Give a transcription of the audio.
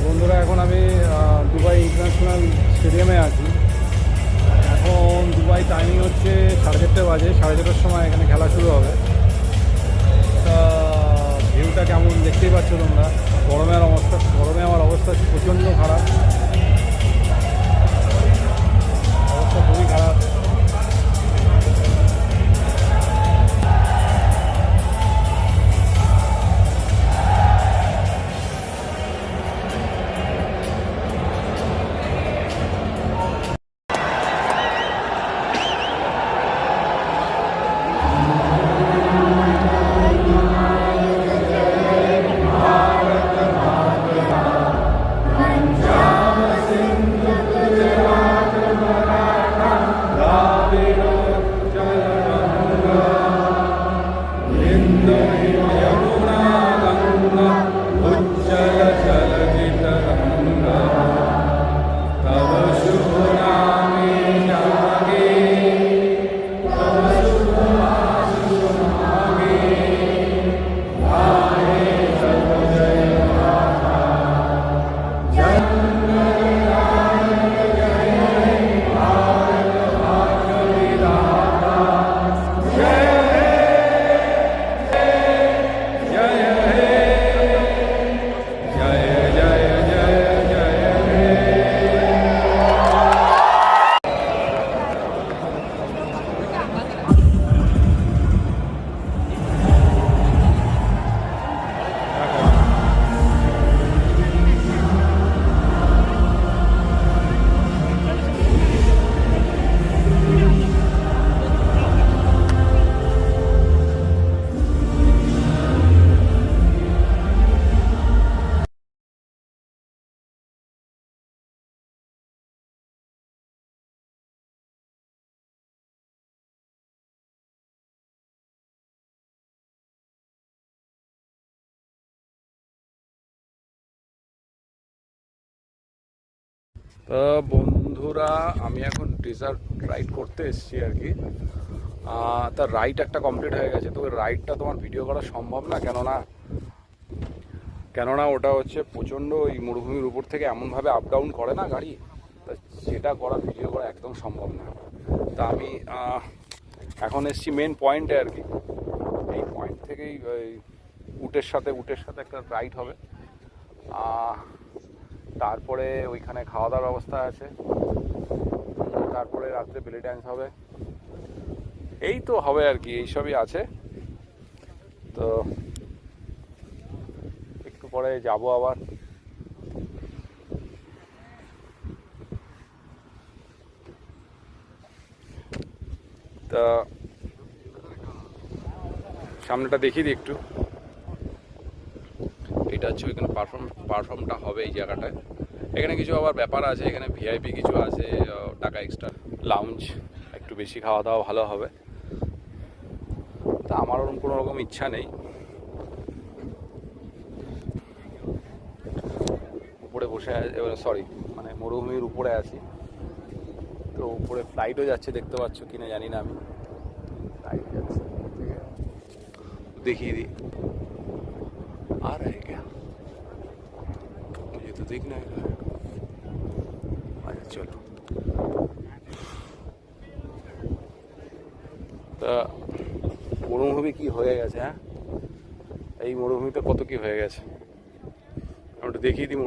বন্ধুরা, এখন আমি দুবাই ইন্টারন্যাশনাল স্টেডিয়ামে আছি। এখন দুবাই টাইমিং হচ্ছে 4:30 বাজে। 4:30টার সময় এখানে খেলা শুরু হবে। তা ভিউটা কেমন দেখতেই পাচ্ছ তোমরা। গরমে আমার অবস্থা প্রচণ্ড খারাপ, অবস্থা খুবই খারাপ। তো বন্ধুরা, আমি এখন ডেজার্ট রাইড করতে এসেছি আর কি। তার রাইড একটা কমপ্লিট হয়ে গেছে। তো ওই রাইডটা তোমার ভিডিও করা সম্ভব না, কেননা ওটা হচ্ছে প্রচণ্ড ওই মরুভূমির উপর থেকে এমনভাবে আপ ডাউন করে না গাড়ি, তা সেটা ভিডিও করা একদম সম্ভব না। তা আমি এখন এসেছি মেন পয়েন্টে আর কি। এই পয়েন্ট থেকেই ওই উটের সাথে একটা রাইড হবে। তারপরে ওইখানে খাওয়া দাওয়ার ব্যবস্থা আছে। তারপরে রাত্রে বেলি ড্যান্স হবে। এই তো হবে আর কি, এইসবই আছে। তো একটু পরে যাব আবার। তা সামনেটা দেখিয়ে দিই একটু। এটা হচ্ছে ওইখানে পারফর্মটা হবে এই জায়গাটায়। এখানে কিছু আবার ব্যাপার আছে, এখানে ভিআইপি কিছু আছে, টাকা এক্সট্রা, লাউঞ্জ, একটু বেশি খাওয়া দাওয়া ভালো হবে। তা আমার ওরকম কোনো রকম ইচ্ছা নেই। উপরে বসে সরি মানে মরুভূমির উপরে আছি। তো উপরে ফ্লাইটও যাচ্ছে, দেখতে পাচ্ছ কিনা জানি না আমি। ফ্লাইট যাচ্ছে, দেখিয়ে দিই। আর मुझे तो देखना है। আচ্ছা চলো। তা মরুভূমি কি হয়ে গেছে, হ্যাঁ, এই মরুভূমিতে কত কি হয়ে গেছে, আমি একটু দেখিয়ে দিই।